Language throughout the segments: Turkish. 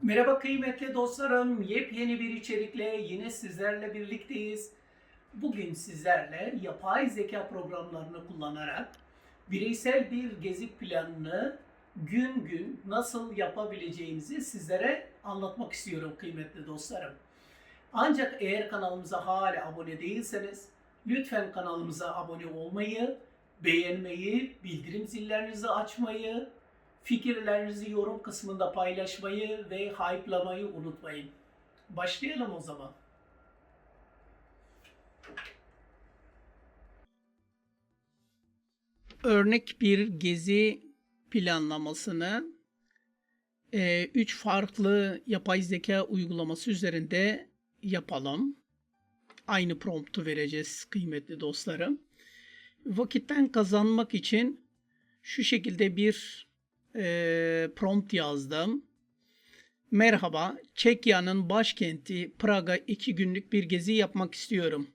Merhaba kıymetli dostlarım, yepyeni bir içerikle yine sizlerle birlikteyiz. Bugün sizlerle yapay zeka programlarını kullanarak bireysel bir gezi planını gün gün nasıl yapabileceğinizi sizlere anlatmak istiyorum kıymetli dostlarım. Ancak eğer kanalımıza hala abone değilseniz lütfen kanalımıza abone olmayı, beğenmeyi, bildirim zillerinizi açmayı, fikirlerinizi yorum kısmında paylaşmayı ve hype'lamayı unutmayın. Başlayalım o zaman. Örnek bir gezi planlamasını 3 farklı yapay zeka uygulaması üzerinde yapalım. Aynı promptu vereceğiz kıymetli dostlarım. Vakitten kazanmak için şu şekilde bir prompt yazdım. Merhaba, Çekya'nın başkenti Praga 2 günlük bir gezi yapmak istiyorum.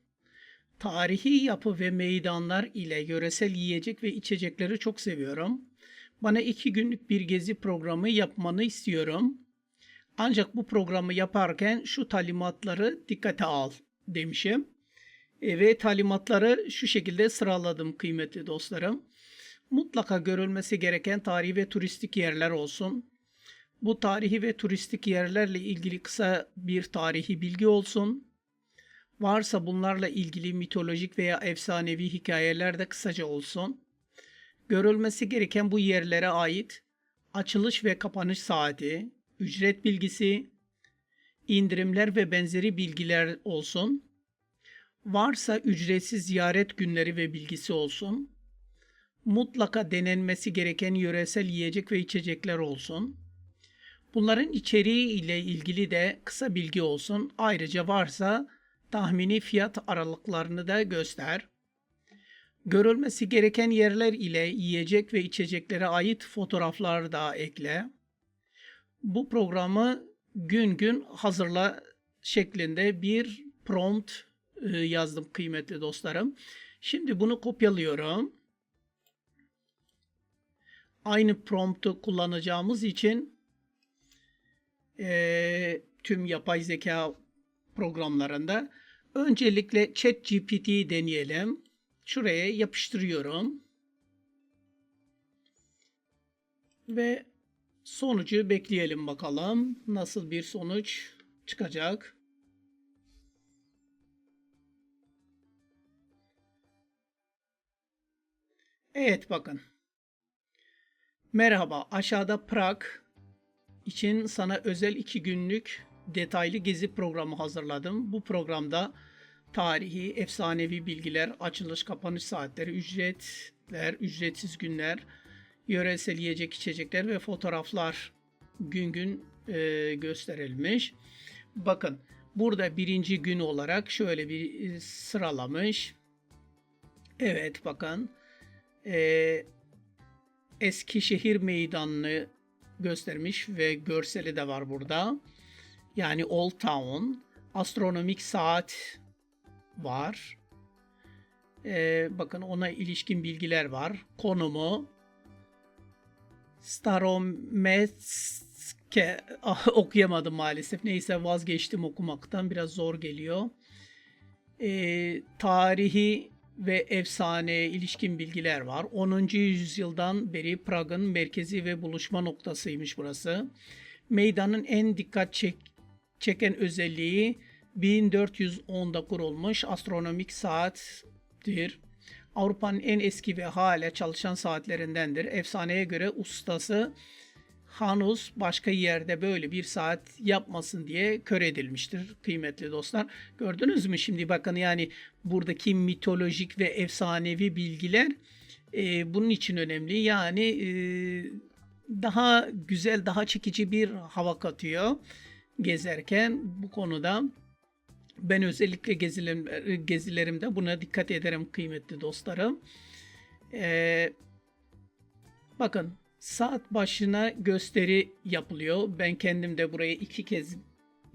Tarihi yapı ve meydanlar ile yöresel yiyecek ve içecekleri çok seviyorum. Bana 2 günlük bir gezi programı yapmanı istiyorum. Ancak bu programı yaparken şu talimatları dikkate al demişim. Ve talimatları şu şekilde sıraladım kıymetli dostlarım. Mutlaka görülmesi gereken tarihi ve turistik yerler olsun. Bu tarihi ve turistik yerlerle ilgili kısa bir tarihi bilgi olsun. Varsa bunlarla ilgili mitolojik veya efsanevi hikayeler de kısaca olsun. Görülmesi gereken bu yerlere ait açılış ve kapanış saati, ücret bilgisi, indirimler ve benzeri bilgiler olsun. Varsa ücretsiz ziyaret günleri ve bilgisi olsun. Mutlaka denenmesi gereken yöresel yiyecek ve içecekler olsun. Bunların içeriği ile ilgili de kısa bilgi olsun. Ayrıca varsa tahmini fiyat aralıklarını da göster. Görülmesi gereken yerler ile yiyecek ve içeceklere ait fotoğraflar da ekle. Bu programı gün gün hazırla şeklinde bir prompt yazdım kıymetli dostlarım. Şimdi bunu kopyalıyorum. Aynı promptu kullanacağımız için tüm yapay zeka programlarında öncelikle ChatGPT'yi deneyelim. Şuraya yapıştırıyorum. Ve sonucu bekleyelim bakalım. Nasıl bir sonuç çıkacak? Evet bakın. Merhaba, aşağıda Prag için sana özel 2 günlük detaylı gezi programı hazırladım. Bu programda tarihi, efsanevi bilgiler, açılış, kapanış saatleri, ücretler, ücretsiz günler, yöresel yiyecek içecekler ve fotoğraflar gün gün gösterilmiş. Bakın burada birinci gün olarak şöyle bir sıralamış. Evet bakın Eskişehir Meydanı'nı göstermiş ve görseli de var burada. Yani Old Town, astronomik saat var. Bakın ona ilişkin bilgiler var. Konumu Starometske okuyamadım maalesef. Neyse vazgeçtim okumaktan. Biraz zor geliyor. Tarihi ve efsaneye ilişkin bilgiler var. 10. yüzyıldan beri Prag'ın merkezi ve buluşma noktasıymış burası. Meydanın en dikkat çeken özelliği 1410'da kurulmuş astronomik saattir. Avrupa'nın en eski ve hala çalışan saatlerindendir. Efsaneye göre ustası Hanus başka yerde böyle bir saat yapmasın diye kör edilmiştir kıymetli dostlar. Gördünüz mü şimdi bakın yani buradaki mitolojik ve efsanevi bilgiler bunun için önemli. Yani daha güzel, daha çekici bir hava katıyor gezerken bu konuda. Ben özellikle gezilerimde buna dikkat ederim kıymetli dostlarım. Bakın saat başına gösteri yapılıyor. Ben kendim de buraya 2 kez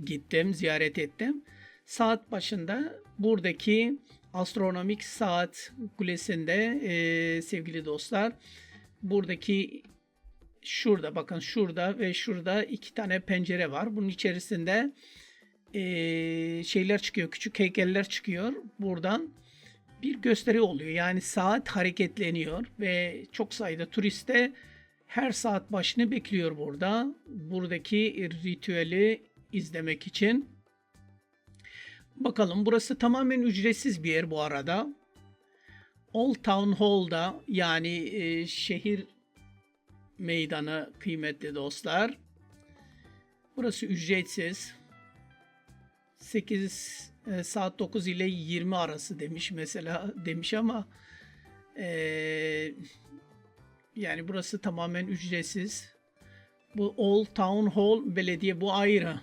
gittim, ziyaret ettim. Saat başında buradaki astronomik saat kulesinde sevgili dostlar buradaki şurada bakın, şurada ve şurada 2 tane pencere var. Bunun içerisinde şeyler çıkıyor, küçük heykeller çıkıyor. Buradan bir gösteri oluyor. Yani saat hareketleniyor ve çok sayıda turist de her saat başını bekliyor burada. Buradaki ritüeli izlemek için. Bakalım, burası tamamen ücretsiz bir yer bu arada. Old Town Hall'da, yani şehir meydanı kıymetli dostlar. Burası ücretsiz. 8 saat 9 ile 20 arası demiş mesela, demiş ama yani burası tamamen ücretsiz. Bu Old Town Hall belediye, bu ayrı.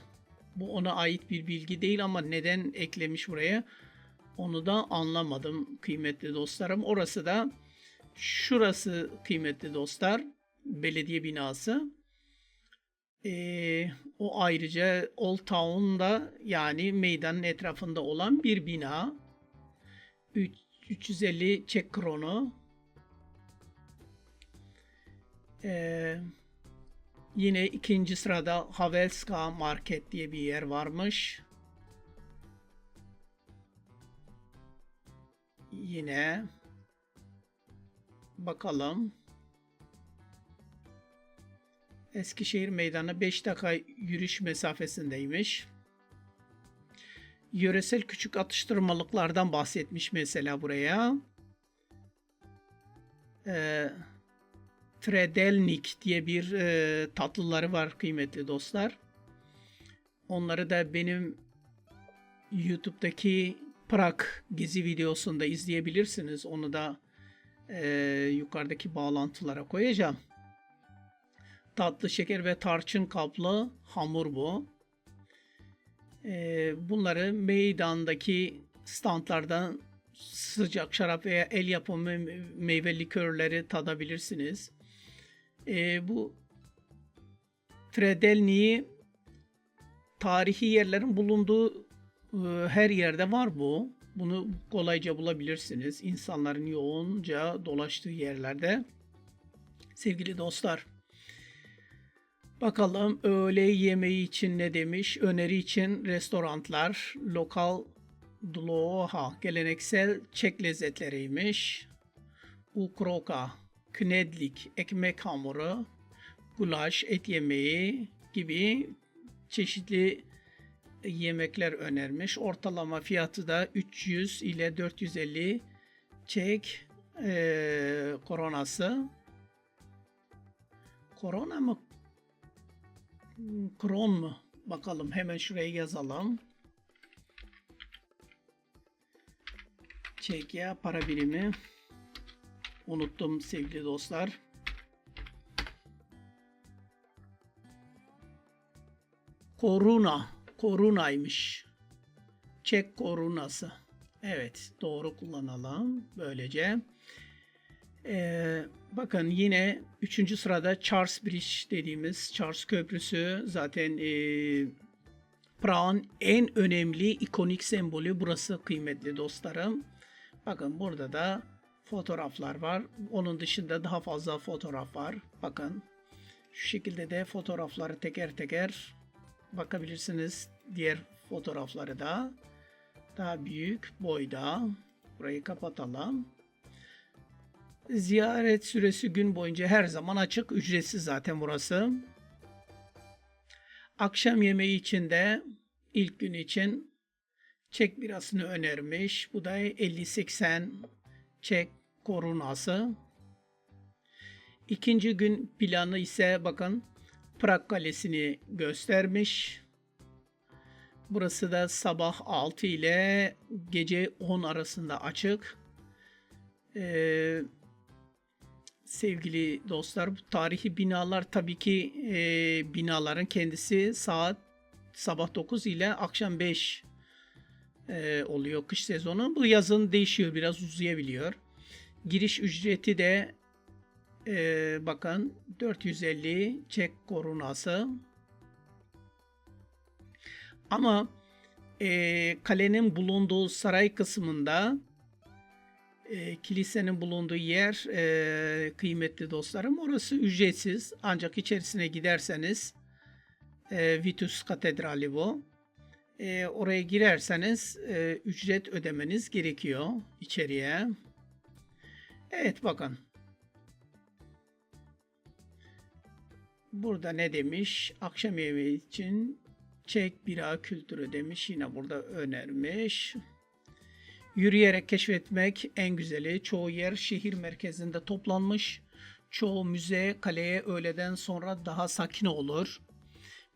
Bu ona ait bir bilgi değil ama neden eklemiş buraya onu da anlamadım kıymetli dostlarım. Orası da, şurası kıymetli dostlar, belediye binası. O ayrıca Old Town'da, yani meydanın etrafında olan bir bina. 350 Çek kronu. Yine ikinci sırada Havelska Market diye bir yer varmış. Yine bakalım. Eskişehir Meydanı 5 dakika yürüyüş mesafesindeymiş. Yöresel küçük atıştırmalıklardan bahsetmiş mesela buraya. Tredelnik diye bir tatlıları var kıymetli dostlar. Onları da benim YouTube'daki Prag gezi videosunda izleyebilirsiniz. Onu da yukarıdaki bağlantılara koyacağım. Tatlı şeker ve tarçın kaplı hamur bu. Bunları meydandaki standlardan sıcak şarap veya el yapımı meyve likörleri tadabilirsiniz. Bu Tredelni'yi tarihi yerlerin bulunduğu her yerde var bu. Bunu kolayca bulabilirsiniz. İnsanların yoğunca dolaştığı yerlerde. Sevgili dostlar, bakalım öğle yemeği için ne demiş? Öneri için restoranlar, lokal dloha, geleneksel Çek lezzetleriymiş. Ukroka, knedlik, ekmek hamuru, gulaş, et yemeği gibi çeşitli yemekler önermiş. Ortalama fiyatı da 300 ile 450 Çek koronası. Korona mı? Kron mu? Bakalım, hemen şuraya yazalım. Çekya para birimi. Unuttum sevgili dostlar. Korunaymış. Çek korunası. Evet, doğru kullanalım. Böylece. Bakın yine 3. sırada Charles Bridge dediğimiz Charles Köprüsü. Zaten Prag'ın en önemli ikonik sembolü burası kıymetli dostlarım. Bakın burada da fotoğraflar var. Onun dışında daha fazla fotoğraf var. Bakın şu şekilde de fotoğrafları teker teker bakabilirsiniz. Diğer fotoğrafları da daha büyük boyda. Burayı kapatalım. Ziyaret süresi gün boyunca her zaman açık, ücretsiz zaten burası. Akşam yemeği için de ilk gün için Çek birasını önermiş. Bu da 50-80 Çek korunası. İkinci gün planı ise bakın Prag Kalesi'ni göstermiş. Burası da sabah 6 ile gece 10 arasında açık. Sevgili dostlar, bu tarihi binalar tabii ki binaların kendisi saat sabah 9 ile akşam 5 oluyor kış sezonu. Bu yazın değişiyor, biraz uzayabiliyor. Giriş ücreti de bakın 450 Çek korunası. Ama kalenin bulunduğu saray kısmında Kilisenin bulunduğu yer, kıymetli dostlarım, orası ücretsiz. Ancak içerisine giderseniz, Vitus Katedrali bu. Oraya girerseniz ücret ödemeniz gerekiyor içeriye. Evet, bakın. Burada ne demiş? Akşam yemeği için Çek bira kültürü demiş. Yine burada önermiş. Yürüyerek keşfetmek en güzeli. Çoğu yer şehir merkezinde toplanmış. Çoğu müze, kaleye öğleden sonra daha sakin olur.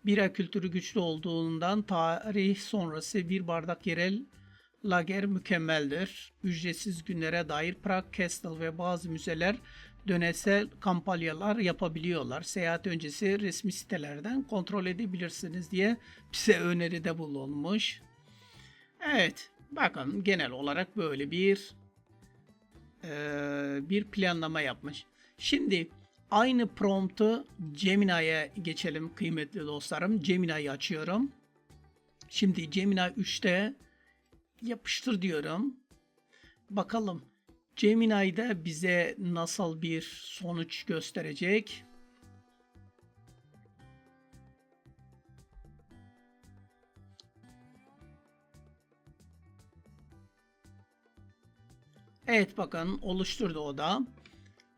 Bira kültürü güçlü olduğundan tarih sonrası bir bardak yerel lager mükemmeldir. Ücretsiz günlere dair Prag Castle ve bazı müzeler dönemsel kampanyalar yapabiliyorlar. Seyahat öncesi resmi sitelerden kontrol edebilirsiniz diye bize öneride bulunmuş. Evet, bakın genel olarak böyle bir planlama yapmış. Şimdi aynı promptu Gemini'ye geçelim kıymetli dostlarım. Gemini'yi açıyorum. Şimdi Gemini 3'te yapıştır diyorum. Bakalım Gemini'de bize nasıl bir sonuç gösterecek? Evet, bakın oluşturdu o da.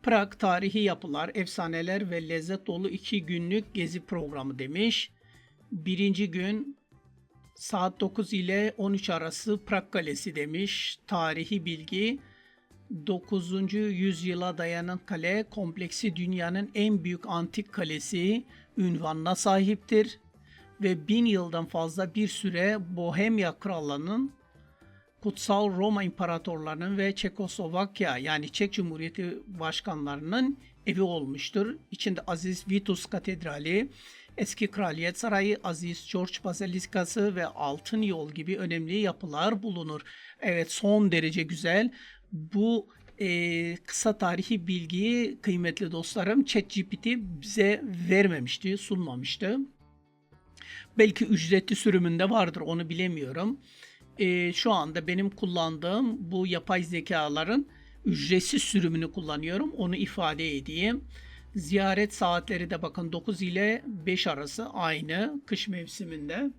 Prag tarihi yapılar, efsaneler ve lezzet dolu 2 günlük gezi programı demiş. Birinci gün saat 9 ile 13 arası Prag Kalesi demiş. Tarihi bilgi: 9. yüzyıla dayanan kale kompleksi dünyanın en büyük antik kalesi unvanına sahiptir ve 1000 yıldan fazla bir süre Bohemya Krallığı'nın, Kutsal Roma İmparatorlarının ve Çekoslovakya yani Çek Cumhuriyeti başkanlarının evi olmuştur. İçinde Aziz Vitus Katedrali, Eski Kraliyet Sarayı, Aziz George Bazilikası ve Altın Yol gibi önemli yapılar bulunur. Evet, son derece güzel. Bu kısa tarihi bilgiyi kıymetli dostlarım ChatGPT bize vermemişti, sunmamıştı. Belki ücretli sürümünde vardır, onu bilemiyorum. Şu anda benim kullandığım bu yapay zekaların ücretsiz sürümünü kullanıyorum. Onu ifade edeyim. Ziyaret saatleri de bakın 9 ile 5 arası aynı kış mevsiminde.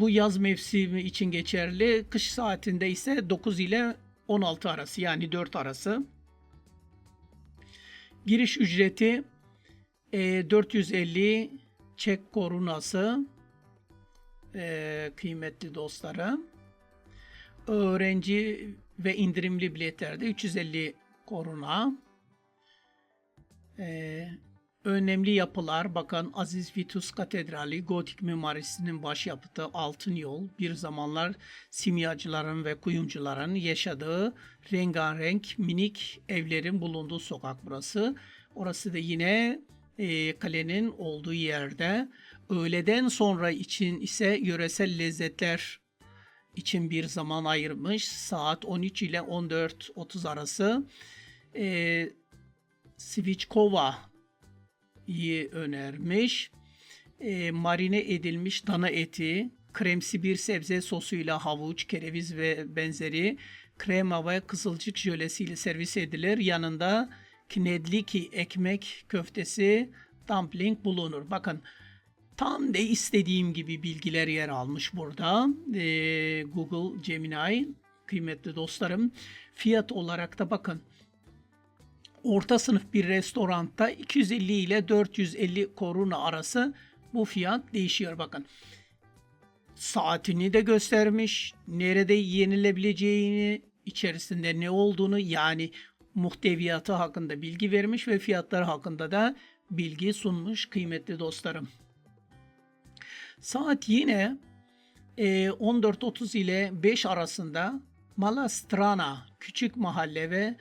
Bu yaz mevsimi için geçerli. Kış saatinde ise 9 ile 16 arası yani 4 arası. Giriş ücreti 450 Çek korunası. Kıymetli dostlarım. Öğrenci ve indirimli biletlerde 350 koruna. Önemli yapılar, bakın Aziz Vitus Katedrali, gotik mimarisinin başyapıtı Altın Yol, bir zamanlar simyacıların ve kuyumcuların yaşadığı rengarenk minik evlerin bulunduğu sokak burası. Orası da yine kalenin olduğu yerde. Öğleden sonra için ise yöresel lezzetler için bir zaman ayırmış. Saat 13 ile 14.30 arası Sviçkova'yı önermiş. Marine edilmiş dana eti, kremsi bir sebze sosuyla havuç, kereviz ve benzeri krema ve kızılcık jölesiyle servis edilir. Yanında knedliki ekmek köftesi, dumpling bulunur. Bakın tam da istediğim gibi bilgiler yer almış burada. Google Gemini kıymetli dostlarım. Fiyat olarak da bakın. Orta sınıf bir restoranda 250 ile 450 koruna arası bu fiyat değişiyor bakın. Saatini de göstermiş. Nerede yenilebileceğini, içerisinde ne olduğunu yani muhteviyatı hakkında bilgi vermiş ve fiyatları hakkında da bilgi sunmuş kıymetli dostlarım. Saat yine 14.30 ile 5 arasında Malastrana küçük mahalle ve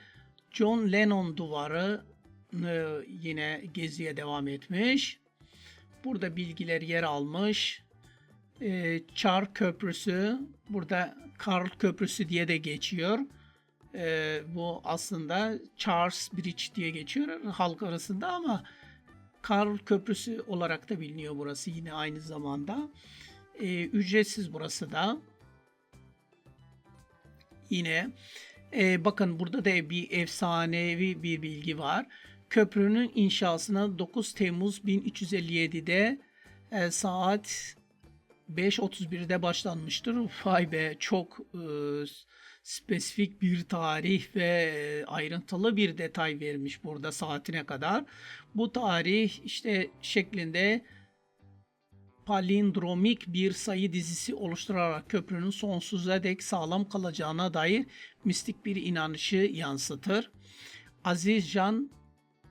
John Lennon duvarı yine geziye devam etmiş. Burada bilgiler yer almış. Çar Köprüsü, burada Karl Köprüsü diye de geçiyor. Bu aslında Charles Bridge diye geçiyor halk arasında ama Karl Köprüsü olarak da biliniyor burası yine aynı zamanda. Ücretsiz burası da. Yine bakın burada da bir efsanevi bir bilgi var. Köprünün inşasına 9 Temmuz 1357'de saat 5.31'de başlanmıştır. Vay be, çok spesifik bir tarih ve ayrıntılı bir detay vermiş burada saatine kadar. Bu tarih işte şeklinde palindromik bir sayı dizisi oluşturarak köprünün sonsuza dek sağlam kalacağına dair mistik bir inanışı yansıtır. Aziz Can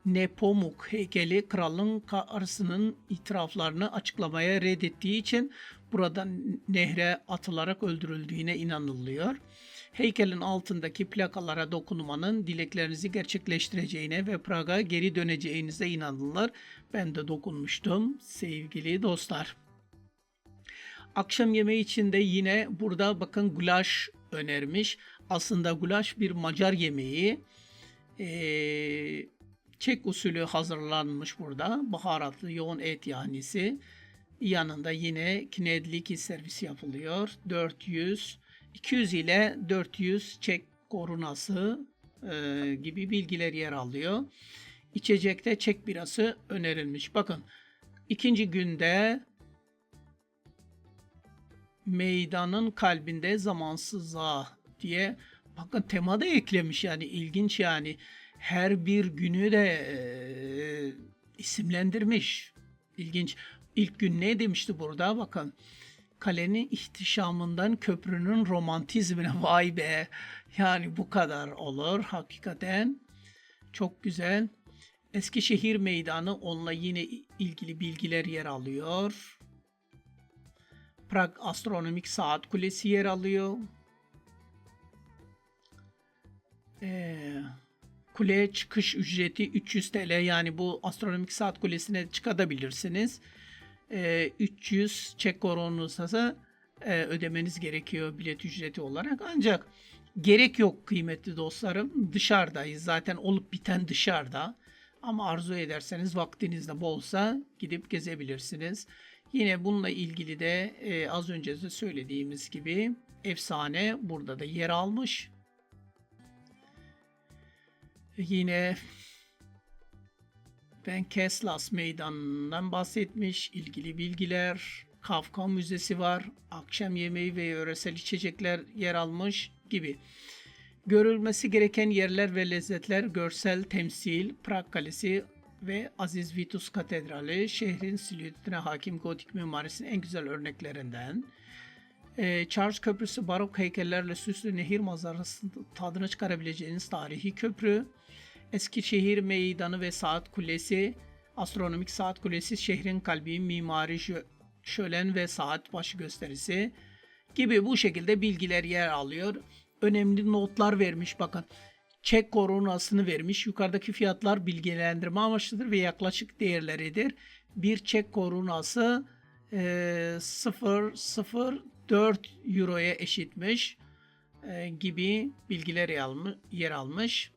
Nepomuk heykeli kralın karısının itiraflarını açıklamaya reddettiği için burada nehre atılarak öldürüldüğüne inanılıyor. Heykelin altındaki plakalara dokunmanın dileklerinizi gerçekleştireceğine ve Prag'a geri döneceğinize inanılır. Ben de dokunmuştum sevgili dostlar. Akşam yemeği için de yine burada bakın gulaş önermiş. Aslında gulaş bir Macar yemeği. Çek usulü hazırlanmış burada. Baharatlı yoğun et yahnisi. Yanında yine knedliki servis yapılıyor. 200 ile 400 Çek korunası gibi bilgiler yer alıyor. İçecekte Çek birası önerilmiş. Bakın ikinci günde meydanın kalbinde zamansızlığa diye bakın tema da eklemiş, yani ilginç, yani her bir günü de isimlendirmiş. İlginç. İlk gün ne demişti burada? Bakın. Kalenin ihtişamından köprünün romantizmine, vay be. Yani bu kadar olur hakikaten. Çok güzel. Eskişehir Meydanı, onunla yine ilgili bilgiler yer alıyor. Prag Astronomik Saat Kulesi yer alıyor. Kuleye çıkış ücreti 300 TL. Yani bu Astronomik Saat Kulesi'ne çıkabilirsiniz. 300 Çek koronası ödemeniz gerekiyor bilet ücreti olarak. Ancak gerek yok kıymetli dostlarım. Dışarıdayız. Zaten olup biten dışarıda. Ama arzu ederseniz, vaktiniz de bolsa gidip gezebilirsiniz. Yine bununla ilgili de az önce de söylediğimiz gibi efsane burada da yer almış. Yine Venceslas Meydanı'ndan bahsetmiş. İlgili bilgiler, Kafka Müzesi var, akşam yemeği ve yöresel içecekler yer almış gibi. Görülmesi gereken yerler ve lezzetler, görsel temsil, Prag Kalesi ve Aziz Vitus Katedrali şehrin silüetine hakim gotik mimarisinin en güzel örneklerinden. Charles Köprüsü barok heykellerle süslü nehir manzarasının tadını çıkarabileceğiniz tarihi köprü. Eskişehir Meydanı ve Saat Kulesi, Astronomik Saat Kulesi şehrin kalbi, mimari şölen ve saat başı gösterisi gibi bu şekilde bilgiler yer alıyor. Önemli notlar vermiş bakın. Çek koronasını vermiş. Yukarıdaki fiyatlar bilgilendirme amaçlıdır ve yaklaşık değerleridir. Bir Çek koronası 0,04 Euro'ya eşitmiş gibi bilgiler yer almış.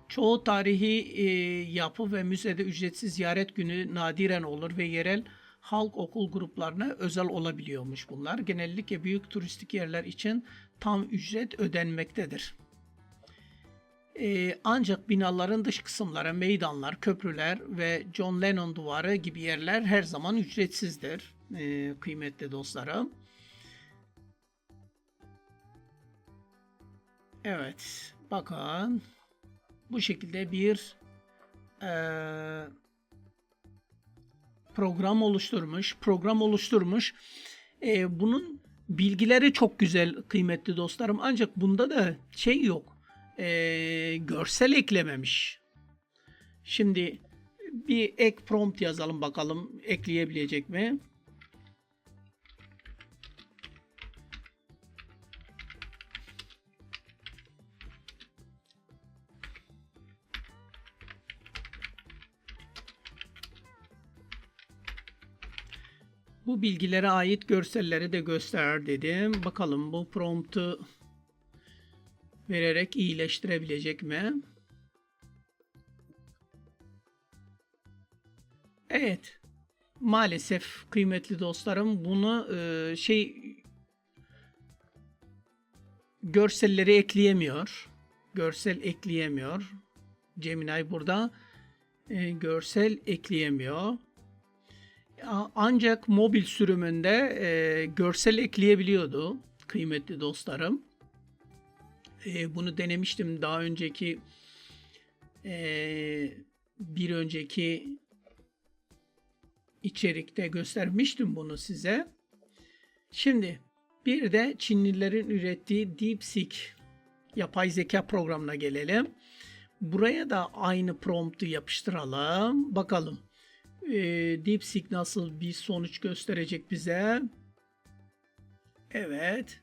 Çoğu tarihi yapı ve müzede ücretsiz ziyaret günü nadiren olur ve yerel halk okul gruplarına özel olabiliyormuş bunlar. Genellikle büyük turistik yerler için tam ücret ödenmektedir. Ancak binaların dış kısımları, meydanlar, köprüler ve John Lennon duvarı gibi yerler her zaman ücretsizdir kıymetli dostlarım. Evet, bakın bu şekilde bir program oluşturmuş. Bunun bilgileri çok güzel kıymetli dostlarım. Ancak bunda da şey yok. Görsel eklememiş. Şimdi bir ek prompt yazalım bakalım ekleyebilecek mi? Bu bilgilere ait görselleri de göster dedim. Bakalım bu promptu vererek iyileştirebilecek mi? Evet. Maalesef kıymetli dostlarım bunu görselleri ekleyemiyor. Görsel ekleyemiyor. Gemini burada görsel ekleyemiyor. Ancak mobil sürümünde görsel ekleyebiliyordu kıymetli dostlarım. Bunu denemiştim daha önceki bir önceki içerikte göstermiştim bunu size. Şimdi bir de Çinlilerin ürettiği DeepSeek yapay zeka programına gelelim. Buraya da aynı promptu yapıştıralım. Bakalım DeepSeek nasıl bir sonuç gösterecek bize. Evet.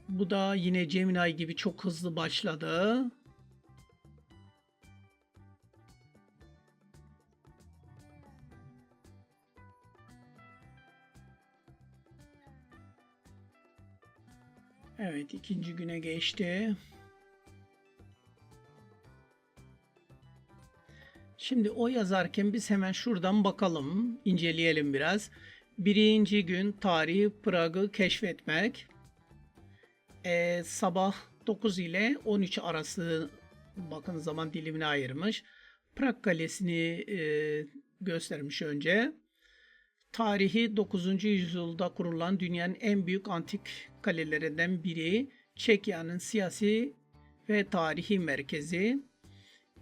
Bu da yine Gemini gibi çok hızlı başladı. Evet, ikinci güne geçti. Şimdi o yazarken biz hemen şuradan bakalım, inceleyelim biraz. Birinci gün tarihi Prag'ı keşfetmek. Sabah 9 ile 13 arası bakın zaman dilimine ayırmış. Prag Kalesi'ni göstermiş önce. Tarihi 9. yüzyılda kurulan dünyanın en büyük antik kalelerinden biri. Çekya'nın siyasi ve tarihi merkezi.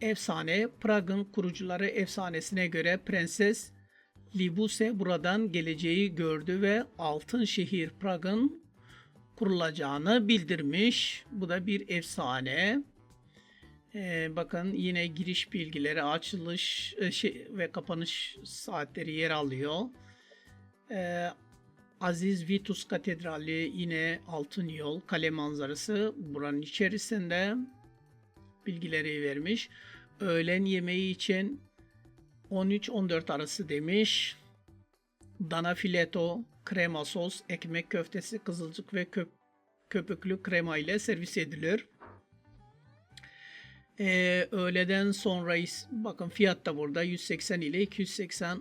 Efsane, Prag'ın kurucuları efsanesine göre Prenses Libuse buradan geleceği gördü ve altın şehir Prag'ın kurulacağını bildirmiş. Bu da bir efsane. Bakın yine giriş bilgileri, açılış ve kapanış saatleri yer alıyor. Aziz Vitus Katedrali yine altın yol, kale manzarası buranın içerisinde bilgileri vermiş. Öğlen yemeği için 13-14 arası demiş. Dana fileto, krema sos, ekmek köftesi, kızılcık ve köpüklü krema ile servis edilir. Öğleden sonra bakın fiyat da burada 180 ile 280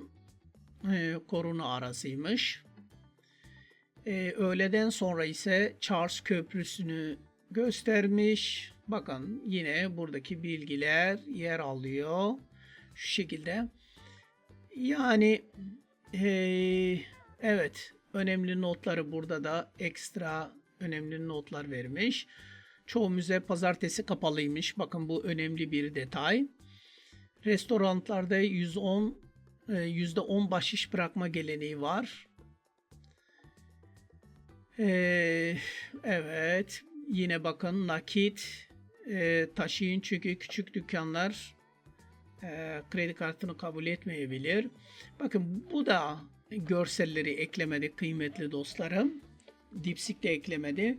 koruna arasıymış. Öğleden sonra ise Charles Köprüsü'nü göstermiş. Bakın yine buradaki bilgiler yer alıyor. Şu şekilde. Yani evet, önemli notları burada da ekstra önemli notlar vermiş. Çoğu müze pazartesi kapalıymış. Bakın bu önemli bir detay. Restoranlarda %10 bahşiş bırakma geleneği var. Evet. Yine bakın nakit taşıyın çünkü küçük dükkanlar kredi kartını kabul etmeyebilir. Bakın bu da görselleri eklemedi kıymetli dostlarım. DeepSeek de eklemedi.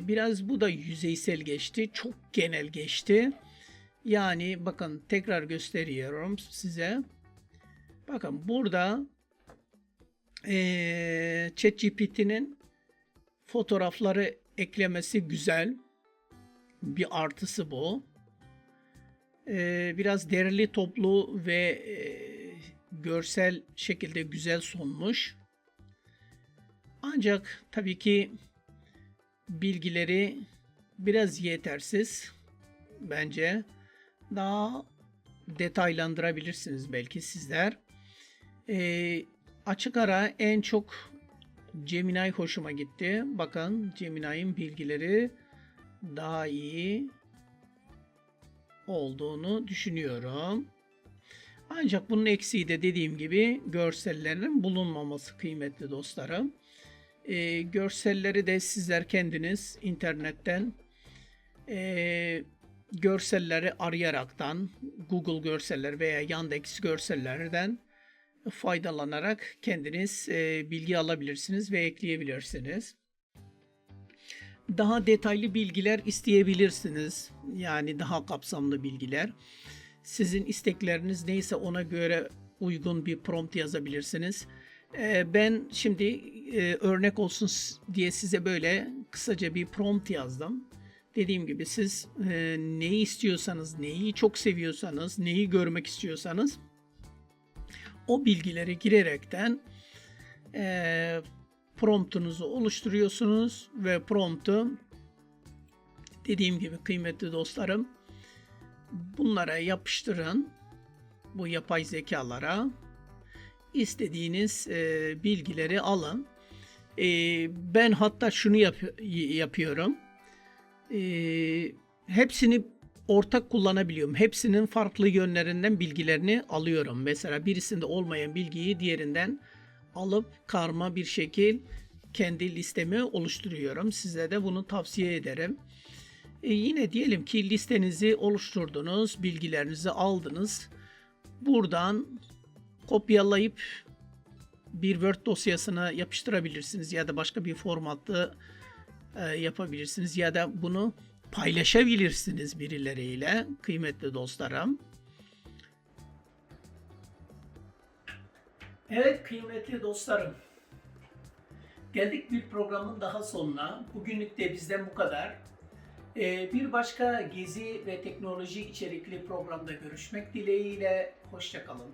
Biraz bu da yüzeysel geçti. Çok genel geçti. Yani bakın tekrar gösteriyorum size. Bakın burada ChatGPT'nin fotoğrafları eklemesi güzel. Bir artısı bu. Biraz derli toplu ve görsel şekilde güzel sunmuş. Ancak tabii ki bilgileri biraz yetersiz. Bence daha detaylandırabilirsiniz belki sizler. Açık ara en çok Gemini hoşuma gitti. Bakın Gemini'nin bilgileri daha iyi olduğunu düşünüyorum. Ancak bunun eksiği de dediğim gibi görsellerin bulunmaması kıymetli dostlarım. Görselleri de sizler kendiniz internetten görselleri arayaraktan Google görseller veya Yandex görsellerden faydalanarak kendiniz bilgi alabilirsiniz ve ekleyebilirsiniz. Daha detaylı bilgiler isteyebilirsiniz. Yani daha kapsamlı bilgiler. Sizin istekleriniz neyse ona göre uygun bir prompt yazabilirsiniz. Ben şimdi örnek olsun diye size böyle kısaca bir prompt yazdım. Dediğim gibi siz neyi istiyorsanız, neyi çok seviyorsanız, neyi görmek istiyorsanız o bilgileri girerekten promptunuzu oluşturuyorsunuz ve promptu dediğim gibi kıymetli dostlarım bunlara yapıştırın, bu yapay zekalara istediğiniz bilgileri alın. Ben hatta şunu yapıyorum. Hepsini ortak kullanabiliyorum. Hepsinin farklı yönlerinden bilgilerini alıyorum. Mesela birisinde olmayan bilgiyi diğerinden alıp karma bir şekil kendi listemi oluşturuyorum. Size de bunu tavsiye ederim. Yine diyelim ki listenizi oluşturdunuz, bilgilerinizi aldınız. Buradan kopyalayıp bir Word dosyasına yapıştırabilirsiniz ya da başka bir formatta yapabilirsiniz ya da bunu paylaşabilirsiniz birileriyle kıymetli dostlarım. Evet kıymetli dostlarım. Geldik bir programın daha sonuna. Bugünlük de bizden bu kadar. Bir başka gezi ve teknoloji içerikli programda görüşmek dileğiyle. Hoşça kalın.